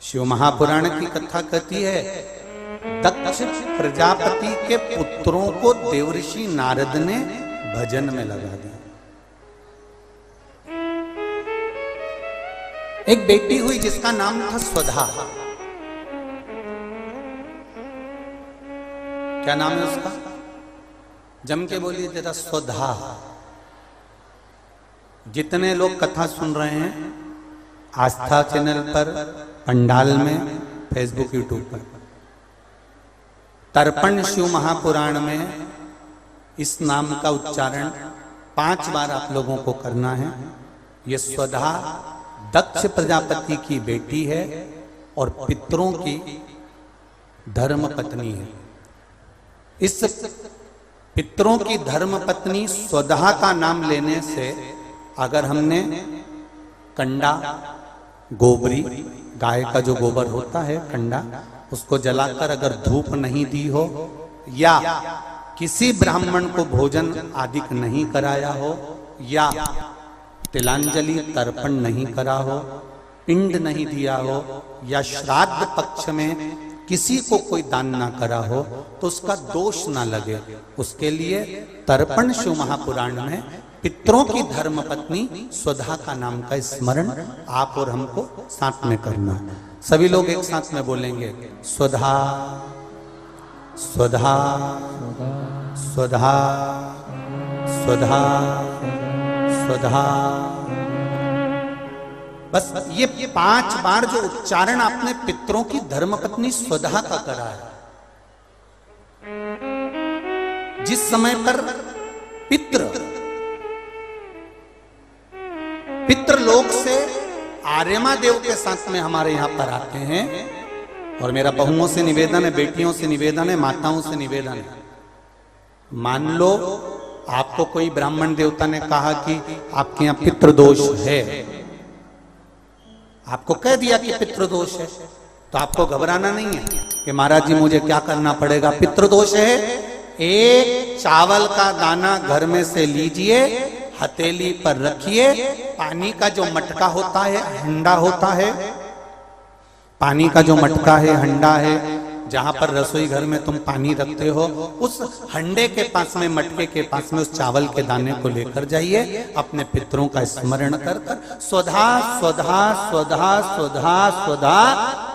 शिव महापुराण की कथा कहती है, दक्ष प्रजापति के पुत्रों को देवऋषि नारद ने भजन में लगा दिया। एक बेटी हुई जिसका नाम था स्वधा। क्या नाम है उसका? जम के बोलिए जरा, स्वधा। जितने लोग कथा सुन रहे हैं आस्था चैनल पर, पंडाल में, फेसबुक, यूट्यूब पर, तर्पण शिव महापुराण में इस नाम का उच्चारण 5 बार आप लोगों को करना है। ये स्वधा दक्ष प्रजापति की बेटी है और पितरों की धर्म पत्नी है। इस पितरों की धर्म पत्नी स्वधा का नाम लेने से, अगर हमने कंडा, गोबरी, गाय का जो गोबर होता है कंडा, उसको जलाकर अगर धूप नहीं दी हो, या किसी ब्राह्मण को भोजन आदि नहीं कराया हो, या तिलांजलि तर्पण नहीं करा हो, पिंड नहीं दिया हो, या श्राद्ध पक्ष में किसी को कोई दान ना करा हो, तो उसका दोष ना लगे, उसके लिए तर्पण शिव महापुराण में पितरों की धर्म पत्नी स्वधा का नाम का स्मरण आप और हमको साथ में करना है। सभी लोग एक साथ में बोलेंगे, स्वधा स्वधा स्वधा स्वधा स्वधा। बस ये 5 बार जो उच्चारण आपने पितरों की धर्मपत्नी स्वधा का करा है, जिस समय पर पितृलोक से आर्यमा देव के साथ में हमारे यहां पर आते हैं। और मेरा बहुओं से निवेदन है, बेटियों से निवेदन है, माताओं से निवेदन है, मान लो आपको कोई ब्राह्मण देवता ने कहा कि आपके यहां पितृदोष है, आपको कह दिया कि पितृदोष है, तो आपको घबराना नहीं है कि महाराज जी मुझे क्या करना पड़ेगा। पितृदोष है, एक चावल का दाना घर में से लीजिए, हथेली पर रखिए, पानी का जो मटका होता है, हंडा होता है, पानी का जो मटका है, हंडा है, जहां पर रसोई घर में तुम पानी रखते हो, उस हंडे के पास में, मटके के पास में उस चावल के दाने को लेकर जाइए, अपने पितरों का स्मरण कर कर स्वधा स्वधा स्वधा स्वधा स्वधा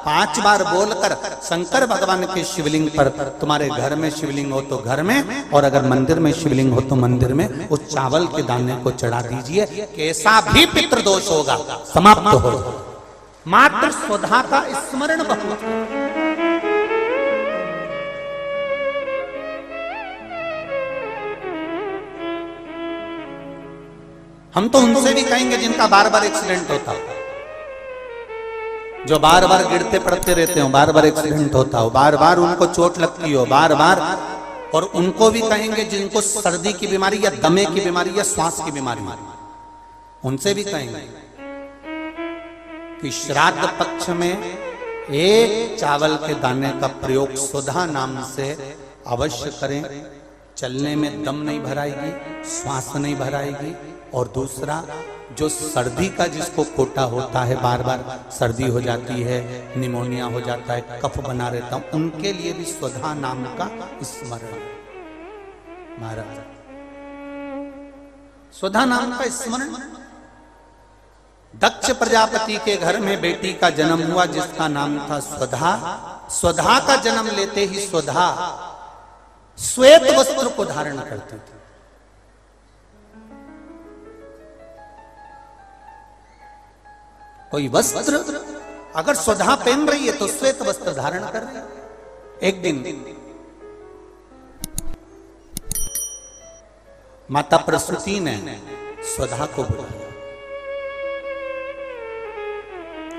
5 बार बोलकर शंकर भगवान के शिवलिंग पर, तुम्हारे घर में शिवलिंग हो तो घर में, और अगर मंदिर में शिवलिंग हो तो मंदिर में, उस चावल के दाने को चढ़ा दीजिए। कैसा भी पितृदोष होगा समाप्त हो, मात्र स्वधा का स्मरण बहुत। हम तो उनसे भी कहेंगे जिनका बार बार एक्सीडेंट होता हो, जो बार बार गिरते पड़ते रहते हो, बार बार एक्सीडेंट होता हो, बार बार उनको चोट लगती हो, बार बार, और उनको भी कहेंगे जिनको सर्दी की बीमारी या दमे की बीमारी या श्वास की बीमारी, उनसे भी कहेंगे कि श्राद्ध पक्ष में एक चावल के दाने का प्रयोग स्वधा नाम से अवश्य करें। चलने में दम नहीं भराएगी, श्वास नहीं भराएगी, और दूसरा जो सर्दी का जिसको कोटा होता है, बार बार सर्दी हो जाती है, निमोनिया हो जाता है, कफ बना रहता हूं, उनके लिए भी स्वधा नाम का स्मरण। महाराज स्वधा नाम का स्मरण। दक्ष प्रजापति के घर में बेटी का जन्म हुआ जिसका नाम था स्वधा। स्वधा का जन्म लेते ही स्वधा श्वेत वस्त्र को धारण करती थी। कोई वस्त्र अगर स्वधा पहन रही है तो श्वेत वस्त्र धारण कर रही है। एक दिन माता प्रसूति ने स्वधा को बुलाया,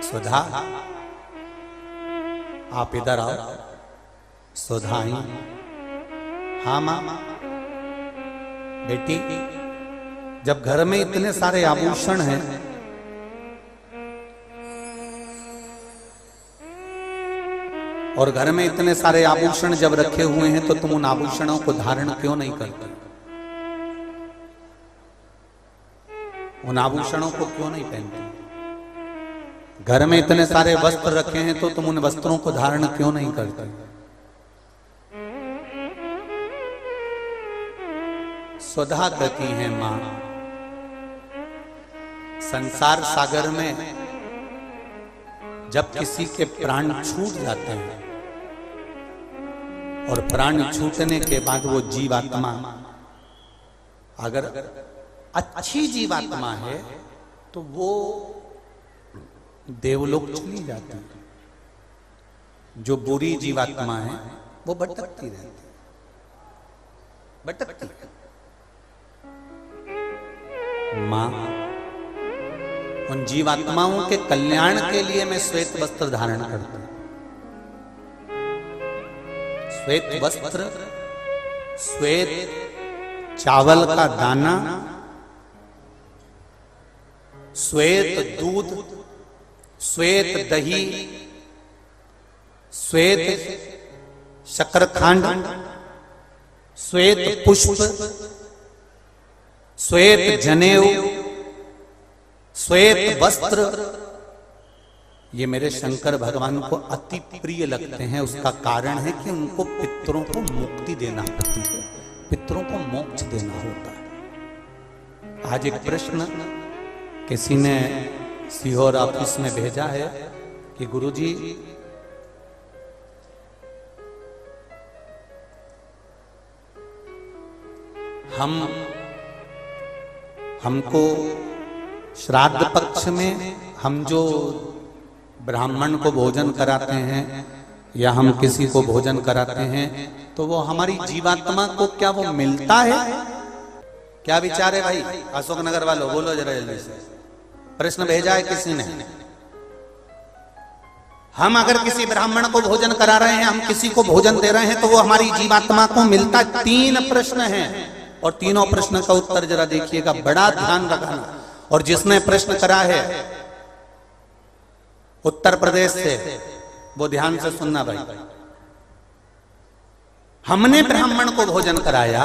स्वधा आप इधर आओ। स्वधा आई, हाँ मां। बेटी, जब घर में इतने सारे आभूषण हैं, और घर में इतने सारे आभूषण जब रखे हुए हैं, तो तुम उन आभूषणों को धारण क्यों नहीं करते? उन आभूषणों को क्यों नहीं पहनते? घर में इतने सारे वस्त्र रखे हैं तो तुम उन वस्त्रों को धारण क्यों नहीं करते? स्वधा कहती है मां, संसार सागर में जब किसी के प्राण छूट जाते हैं और प्राण छूटने के बाद वो जीवात्मा अगर अच्छी जीवात्मा है तो वो देवलोक चली जाती है। जो बुरी जीवात्मा है वो भटकती रहती है, भटकती है। मां, उन जीवात्माओं के कल्याण के लिए मैं श्वेत वस्त्र धारण करता हूं। श्वेत वस्त्र, श्वेत चावल का दाना, श्वेत दूध, श्वेत दही, श्वेत शकरखंड, श्वेत पुष्प, श्वेत जनेऊ, श्वेत वस्त्र, ये मेरे शंकर भगवान को अति प्रिय लगते हैं। उसका कारण है कि उनको पितरों को मुक्ति देना पड़ती है, पितरों को मोक्ष देना होता है। आज एक प्रश्न किसी ने सीहोर ऑफिस में भेजा है कि गुरुजी, हमको श्राद्ध पक्ष में हम जो ब्राह्मण को भोजन कराते हैं या हम किसी को भोजन कराते हैं तो वो हमारी जीवात्मा को क्या वो मिलता है? क्या विचार है भाई? अशोकनगर वालों बोलो जरा जल्दी से। प्रश्न भेजा है किसी ने। हम अगर किसी ब्राह्मण को भोजन करा रहे हैं, हम किसी को भोजन दे रहे हैं तो वो हमारी जीवात्मा को मिलता है? 3 प्रश्न हैं और तीनों प्रश्न का उत्तर जरा देखिएगा, बड़ा ध्यान रखना। और जिसने प्रश्न करा है उत्तर प्रदेश से, वो ध्यान से सुनना भाई। हमने ब्राह्मण को भोजन कराया,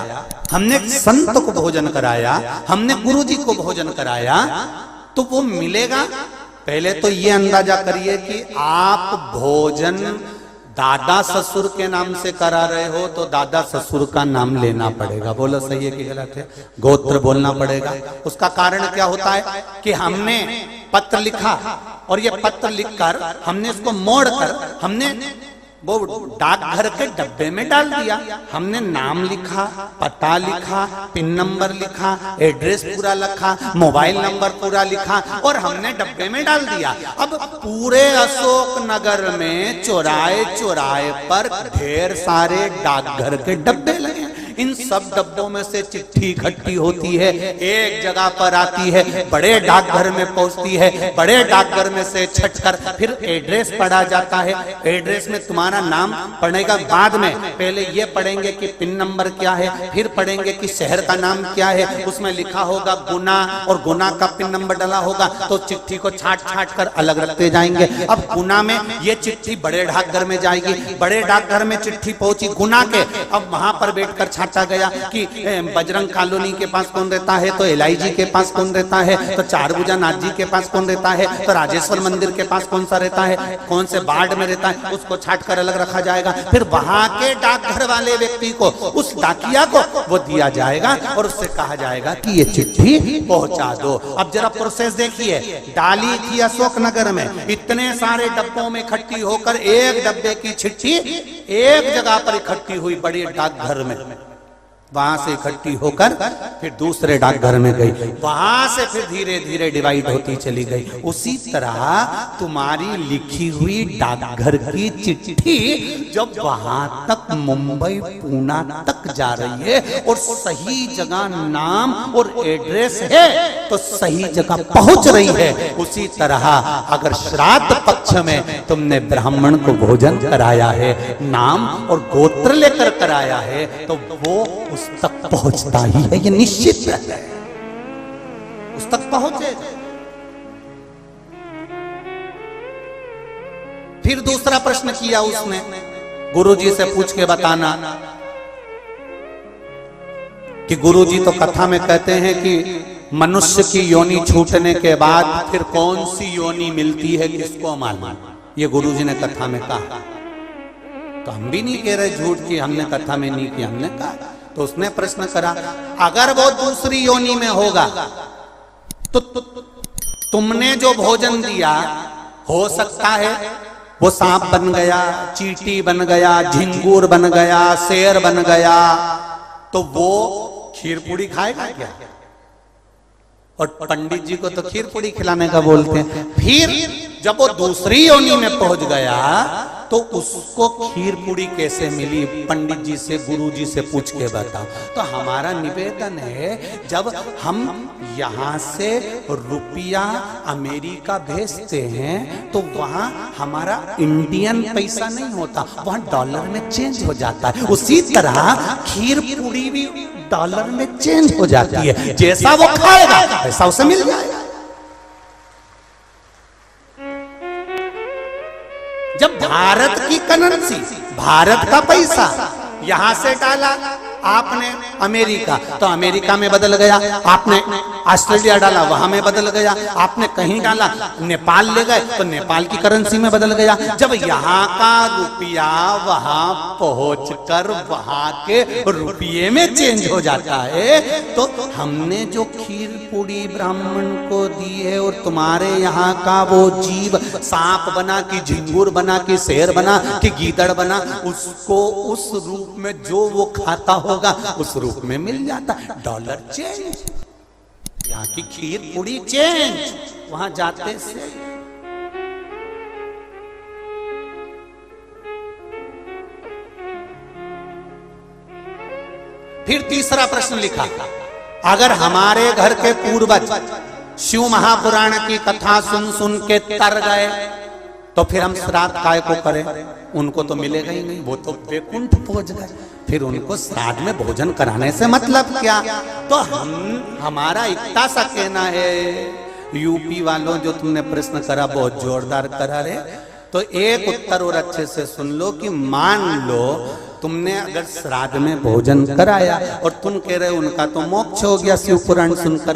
हमने संत को भोजन कराया, हमने गुरुजी को भोजन कराया, तो वो मिलेगा? पहले तो ये अंदाजा करिए कि आप भोजन दादा ससुर के नाम से करा रहे हो तो दादा ससुर का नाम लेना पड़ेगा। बोलो सही है कि गलत है? गोत्र बोलना पड़ेगा। उसका कारण क्या होता है कि हमने पत्र लिखा और ये पत्र लिखकर हमने इसको मोड़कर हमने वो डाकघर के डब्बे में डाल दिया। हमने नाम लिखा, पता लिखा, पिन नंबर लिखा, एड्रेस पूरा लिखा, मोबाइल नंबर पूरा लिखा और हमने डब्बे में डाल दिया। अब पूरे अशोक नगर में चौराहे चौराहे पर ढेर सारे डाकघर के डब्बे लगे। इन सब डब्बों में से चिट्ठी इकट्ठी होती है, एक जगह पर आती है, बड़े डाकघर में पहुंचती है, बड़े डाकघर में से छटकर फिर एड्रेस पढ़ा जाता है। एड्रेस में तुम्हारा नाम पढ़ने का बाद में पहले ये पढ़ेंगे कि पिन नंबर क्या है, फिर पढ़ेंगे कि शहर का नाम क्या है। उसमें लिखा होगा गुना और गुना का पिन नंबर डाला होगा तो चिट्ठी को छाट छाट कर अलग रखते जाएंगे। अब गुना में ये चिट्ठी बड़े डाकघर में जाएगी, बड़े डाकघर में चिट्ठी पहुंची गुना के। अब वहां पर बैठकर छाटा गया कि बजरंग कॉलोनी के पास कौन रहता है, तो एलआईजी के पास कौन रहता है, तो चारभुजा नाथ जी के पास कौन रहता है, तो राजेश्वर मंदिर के पास कौन सा रहता है, कौन से वार्ड में रहता है, उसको छाट कर अलग रखा जाएगा। फिर वहां के डाकघर वाले व्यक्ति को, उस डाकिया को वो दिया जाएगा और उससे कहा जाएगा कि ये चिट्ठी पहुंचा दो। अब जरा प्रोसेस देखिए, डाली थी अशोकनगर में, इतने सारे डब्बों में इकट्ठी होकर एक डब्बे की चिट्ठी एक जगह पर इकट्ठी हुई बड़ी डाकघर में, वहां से इकट्ठी होकर फिर दूसरे डाकघर में गई, वहां से फिर धीरे धीरे डिवाइड होती चली गई। उसी तरह तुम्हारी लिखी हुई डाकघर की चिट्ठी जब वहां तक मुंबई पूना तक जा रही है और सही जगह नाम और एड्रेस है तो सही जगह पहुंच रही है, उसी तरह अगर श्राद्ध पक्ष में तुमने ब्राह्मण को भोजन कराया है, नाम और गोत्र लेकर कराया है, तो वो उस तक पहुंचता ही है, ये निश्चित है, उस तक पहुंचे। फिर दूसरा प्रश्न किया उसने, गुरुजी से पूछ के बताना कि गुरुजी तो कथा में कहते हैं कि मनुष्य की योनि छूटने के बाद फिर कौन सी योनि मिलती है किसको मालूम? ये गुरुजी ने कथा में कहा। तो हम भी नहीं कह रहे झूठ की हमने कथा में नहीं की, हमने कहा। तो उसने प्रश्न करा, अगर वो दूसरी योनि में होगा तो तुमने जो भोजन दिया हो सकता है वो सांप बन गया, चींटी बन गया, झिंगूर बन गया, शेर बन गया, तो वो खीर पूड़ी खाएगा क्या? और पंडित जी को तो खीर पूड़ी खिलाने का बोलते हैं। फिर जब वो दूसरी योनि में पहुंच गया तो उसको खीर पूड़ी कैसे मिली? पंडित जी से, गुरु जी से पूछ के बताओ। तो हमारा निवेदन है, जब हम यहां से रुपया अमेरिका भेजते हैं तो वहां हमारा इंडियन पैसा नहीं होता, वहां डॉलर में चेंज हो जाता है। उसी तरह खीर पूड़ी भी डॉलर में चेंज हो जाती है, जैसा वो खाएगा वैसा उसे मिल जाएगा। जब भारत की करेंसी, भारत का पैसा यहां से डाला आपने अमेरिका, तो अमेरिका में बदल गया, आपने ऑस्ट्रेलिया डाला वहां में बदल गया, आपने कहीं डाला नेपाल ले गए तो नेपाल की करेंसी में बदल गया। जब यहाँ का रुपया वहां पहुंचकर वहां के रुपये में चेंज हो जाता है, तो हमने जो खीर पूड़ी ब्राह्मण को दी है और तुम्हारे यहाँ का वो जीव सांप बना कि झिंगुर बना कि शेर बना कि गीदड़ बना, उसको उस रूप में जो वो खाता होगा उस रूप में मिल जाता। डॉलर चेंज, यहाँ की खीर पूड़ी चेंज, वहां जाते से। फिर तीसरा प्रश्न लिखा, अगर हमारे घर के पूर्वज शिव महापुराण की कथा सुन सुन के तर गए तो फिर हम श्राद्ध काय को करें? उनको तो मिलेगा ही नहीं, वो तो वैकुंठ पहुंच गए, फिर उनको श्राद्ध में भोजन कराने से मतलब क्या? तो हमारा इतना सा कहना है, यूपी वालों जो तुमने प्रश्न करा बहुत जोरदार करा रे, तो एक उत्तर और अच्छे से सुन लो कि मान लो तुमने अगर श्राद्ध में भोजन कराया और तुम कह रहे हो उनका तो मोक्ष हो गया शिव पुराण सुनकर